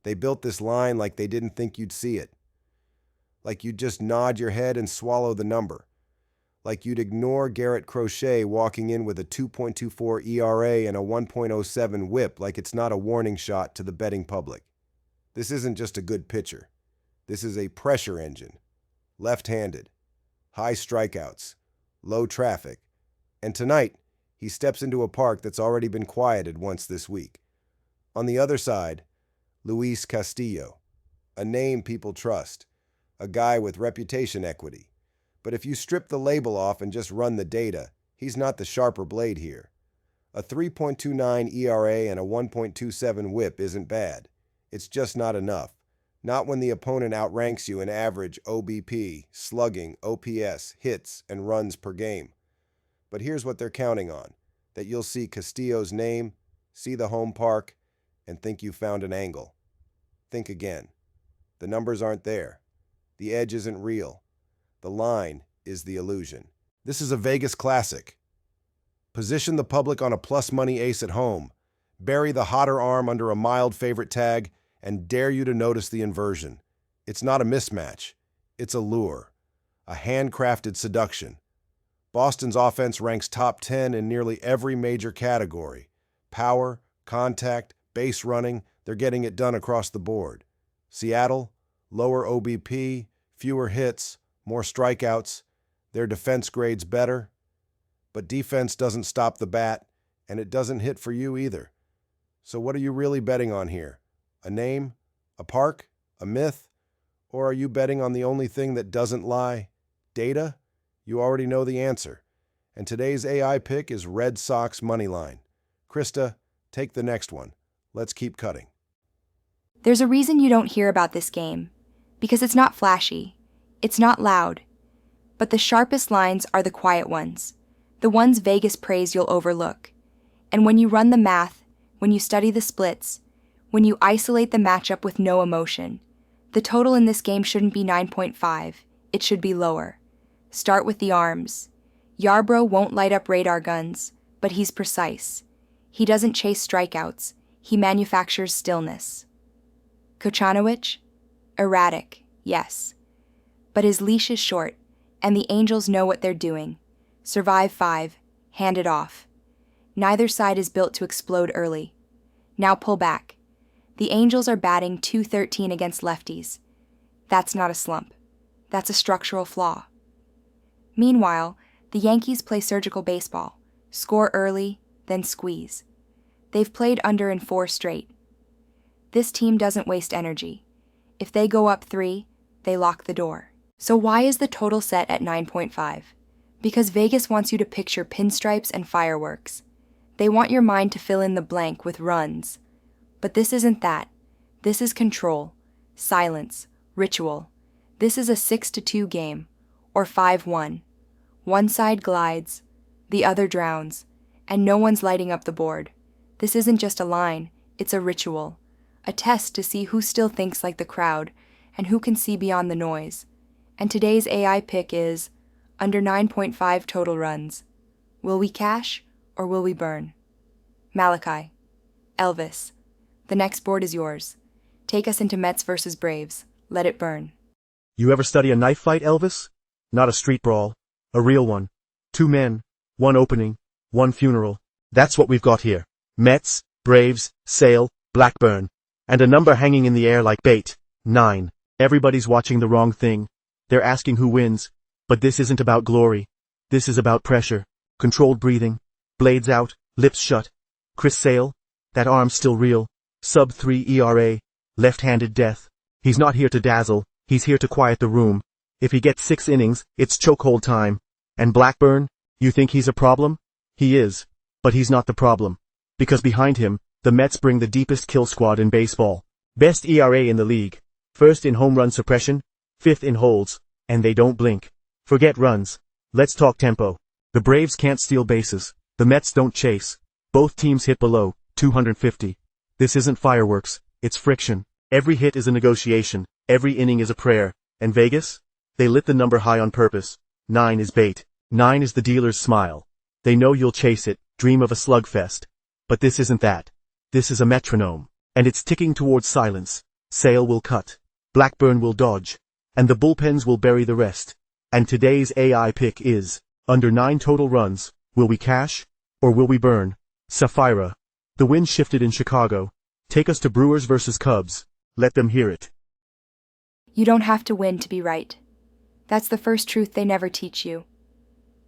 They built this line like they didn't think you'd see it. Like you'd just nod your head and swallow the number. Like you'd ignore Garrett Crochet walking in with a 2.24 ERA and a 1.07 whip like it's not a warning shot to the betting public. This isn't just a good pitcher. This is a pressure engine. Left-handed. High strikeouts. Low traffic. And tonight, he steps into a park that's already been quieted once this week. On the other side, Luis Castillo. A name people trust. A guy with reputation equity. But if you strip the label off and just run the data, he's not the sharper blade here. A 3.29 ERA and a 1.27 whip isn't bad. It's just not enough. Not when the opponent outranks you in average OBP, slugging, OPS, hits, and runs per game. But here's what they're counting on. That you'll see Castillo's name, see the home park, and think you found an angle. Think again. The numbers aren't there. The edge isn't real. The line is the illusion. This is a Vegas classic. Position the public on a plus money ace at home. Bury the hotter arm under a mild favorite tag and dare you to notice the inversion. It's not a mismatch. It's a lure. A handcrafted seduction. Boston's offense ranks top 10 in nearly every major category. Power, contact, base running, they're getting it done across the board. Seattle, lower OBP, fewer hits, more strikeouts, their defense grades better. But defense doesn't stop the bat, and it doesn't hit for you either. So what are you really betting on here? A name? A park? A myth? Or are you betting on the only thing that doesn't lie? Data? You already know the answer. And today's AI pick is Red Sox moneyline. Krista, take the next one. Let's keep cutting. There's a reason you don't hear about this game. Because it's not flashy. It's not loud. But the sharpest lines are the quiet ones. The ones Vegas praise you'll overlook. And when you run the math, when you study the splits, when you isolate the matchup with no emotion, the total in this game shouldn't be 9.5. It should be lower. Start with the arms. Yarbrough won't light up radar guns, but he's precise. He doesn't chase strikeouts. He manufactures stillness. Kochanowicz? Erratic, yes. But his leash is short, and the Angels know what they're doing. Survive 5, hand it off. Neither side is built to explode early. Now pull back. The Angels are batting .213 against lefties. That's not a slump. That's a structural flaw. Meanwhile, the Yankees play surgical baseball. Score early, then squeeze. They've played under in 4 straight. This team doesn't waste energy. If they go up 3, they lock the door. So why is the total set at 9.5? Because Vegas wants you to picture pinstripes and fireworks. They want your mind to fill in the blank with runs. But this isn't that. This is control, silence, ritual. This is a 6-2 game, or 5-1. One side glides, the other drowns, and no one's lighting up the board. This isn't just a line, it's a ritual. A test to see who still thinks like the crowd, and who can see beyond the noise. And today's AI pick is under 9.5 total runs. Will we cash, or will we burn? Malachi. Elvis. The next board is yours. Take us into Mets versus Braves. Let it burn. You ever study a knife fight, Elvis? Not a street brawl. A real one. 2 men, 1 opening, 1 funeral. That's what we've got here. Mets, Braves, Sale, Blackburn. And a number hanging in the air like bait. 9. Everybody's watching the wrong thing. They're asking who wins. But this isn't about glory. This is about pressure. Controlled breathing. Blades out, lips shut. Chris Sale? That arm's still real. Sub-3 ERA. Left-handed death. He's not here to dazzle. He's here to quiet the room. If he gets 6 innings, it's chokehold time. And Blackburn? You think he's a problem? He is. But he's not the problem. Because behind him, the Mets bring the deepest kill squad in baseball. Best ERA in the league. First in home run suppression. 5th in holds. And they don't blink. Forget runs. Let's talk tempo. The Braves can't steal bases. The Mets don't chase. Both teams hit below 250. This isn't fireworks. It's friction. Every hit is a negotiation. Every inning is a prayer. And Vegas? They lit the number high on purpose. 9 is bait. 9 is the dealer's smile. They know you'll chase it, dream of a slugfest. But this isn't that. This is a metronome. And it's ticking towards silence. Sale will cut. Blackburn will dodge. And the bullpens will bury the rest. And today's AI pick is, under 9 total runs, will we cash? Or will we burn? Sapphira. The wind shifted in Chicago. Take us to Brewers versus Cubs. Let them hear it. You don't have to win to be right. That's the first truth they never teach you.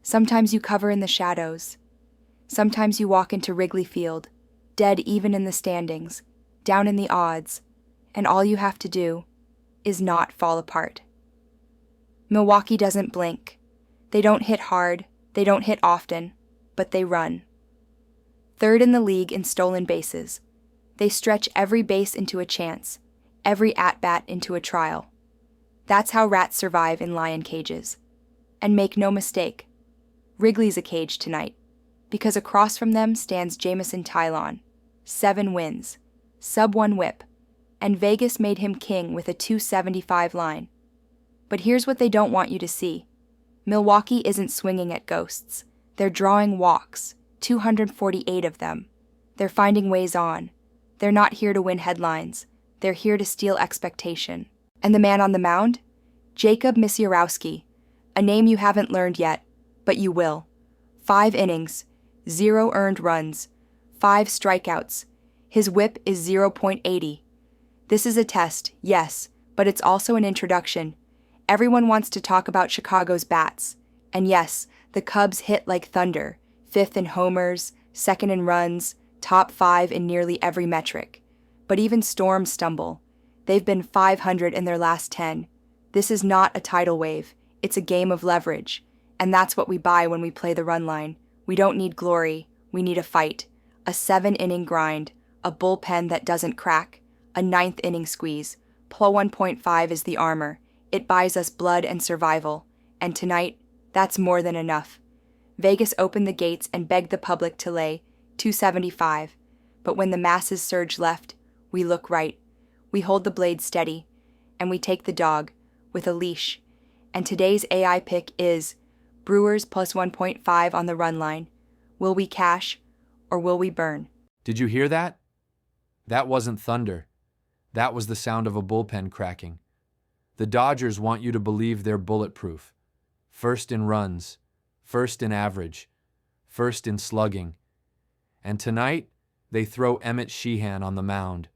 Sometimes you cover in the shadows. Sometimes you walk into Wrigley Field, dead even in the standings, down in the odds, and all you have to do is not fall apart. Milwaukee doesn't blink. They don't hit hard, they don't hit often, but they run. Third in the league in stolen bases. They stretch every base into a chance, every at-bat into a trial. That's how rats survive in lion cages. And make no mistake, Wrigley's a cage tonight, because across from them stands Jameson Tylon, 7 wins, sub-1 whip, and Vegas made him king with a .275 line. But here's what they don't want you to see. Milwaukee isn't swinging at ghosts. They're drawing walks, 248 of them. They're finding ways on. They're not here to win headlines. They're here to steal expectation. And the man on the mound? Jacob Misiorowski, a name you haven't learned yet, but you will. 5 innings, 0 earned runs, 5 strikeouts. His whip is 0.80. This is a test, yes, but it's also an introduction. Everyone wants to talk about Chicago's bats. And yes, the Cubs hit like thunder, 5th in homers, 2nd in runs, top 5 in nearly every metric. But even storms stumble. They've been .500 in their last 10. This is not a tidal wave. It's a game of leverage. And that's what we buy when we play the run line. We don't need glory. We need a fight. A 7-inning grind. A bullpen that doesn't crack. A 9th inning squeeze. Plo 1.5 is the armor. It buys us blood and survival. And tonight, that's more than enough. Vegas opened the gates and begged the public to lay $275. But when the masses surge left, we look right. We hold the blade steady, and we take the dog with a leash. And today's AI pick is Brewers plus 1.5 on the run line. Will we cash or will we burn? Did you hear that? That wasn't thunder. That was the sound of a bullpen cracking. The Dodgers want you to believe they're bulletproof. First in runs, first in average, first in slugging. And tonight, they throw Emmett Sheehan on the mound,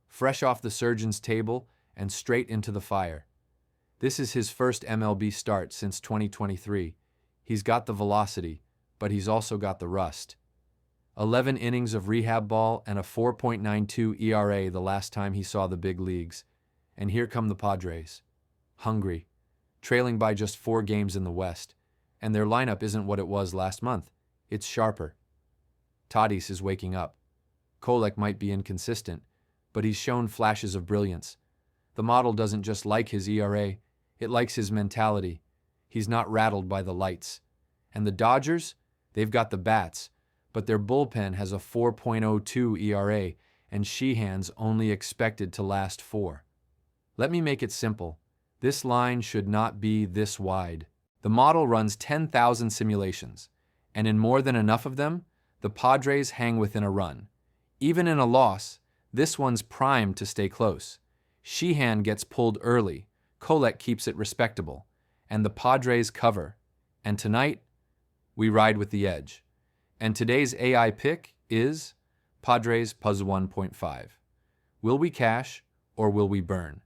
fresh off the surgeon's table and straight into the fire. This is his first MLB start since 2023. He's got the velocity, but he's also got the rust. 11 innings of rehab ball and a 4.92 ERA the last time he saw the big leagues. And here come the Padres. Hungry, trailing by just 4 games in the West. And their lineup isn't what it was last month. It's sharper. Tatis is waking up. Kolek might be inconsistent, but he's shown flashes of brilliance. The model doesn't just like his ERA, it likes his mentality. He's not rattled by the lights. And the Dodgers, they've got the bats, but their bullpen has a 4.02 ERA, and Sheehan's only expected to last 4. Let me make it simple. This line should not be this wide. The model runs 10,000 simulations, and in more than enough of them, the Padres hang within a run. Even in a loss, this one's primed to stay close. Sheehan gets pulled early, Kolek keeps it respectable, and the Padres cover. And tonight, we ride with the edge. And today's AI pick is Padres plus 1.5. Will we cash or will we burn?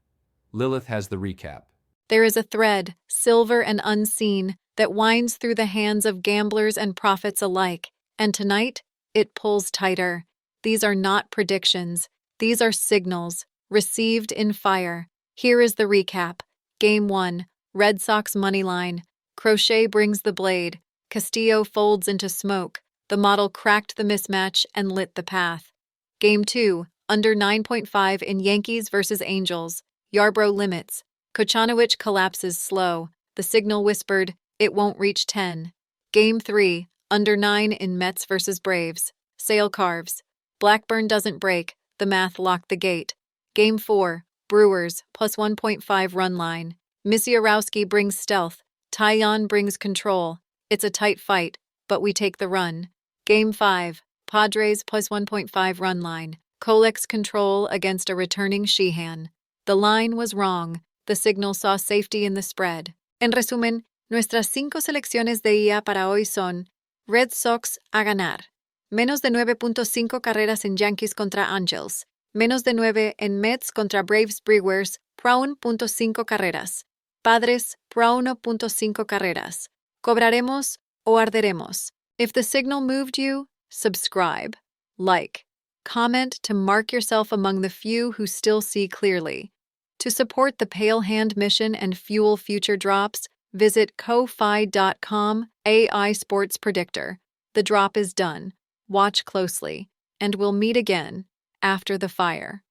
Lilith has the recap. There is a thread, silver and unseen, that winds through the hands of gamblers and prophets alike, and tonight, it pulls tighter. These are not predictions. These are signals, received in fire. Here is the recap. Game 1, Red Sox money line. Crochet brings the blade. Castillo folds into smoke. The model cracked the mismatch and lit the path. Game 2, under 9.5 in Yankees versus Angels. Yarbrough limits. Kochanowicz collapses slow. The signal whispered, it won't reach 10. Game 3, under 9 in Mets versus Braves. Sale carves. Blackburn doesn't break. The math locked the gate. Game 4, Brewers, plus 1.5 run line. Misiorowski brings stealth. Tylon brings control. It's a tight fight, but we take the run. Game 5, Padres plus 1.5 run line. Colex control against a returning Sheehan. The line was wrong. The signal saw safety in the spread. En resumen, nuestras 5 selecciones de IA para hoy son Red Sox a ganar, menos de 9.5 carreras en Yankees contra Angels, menos de 9 en Mets contra Braves Brewers, pro 1.5 carreras, Padres pro 1.5 carreras, cobraremos o arderemos. If the signal moved you, subscribe, like, comment to mark yourself among the few who still see clearly. To support the Pale Hand mission and fuel future drops, visit ko-fi.com AI Sports Predictor. The drop is done. Watch closely, and we'll meet again after the fire.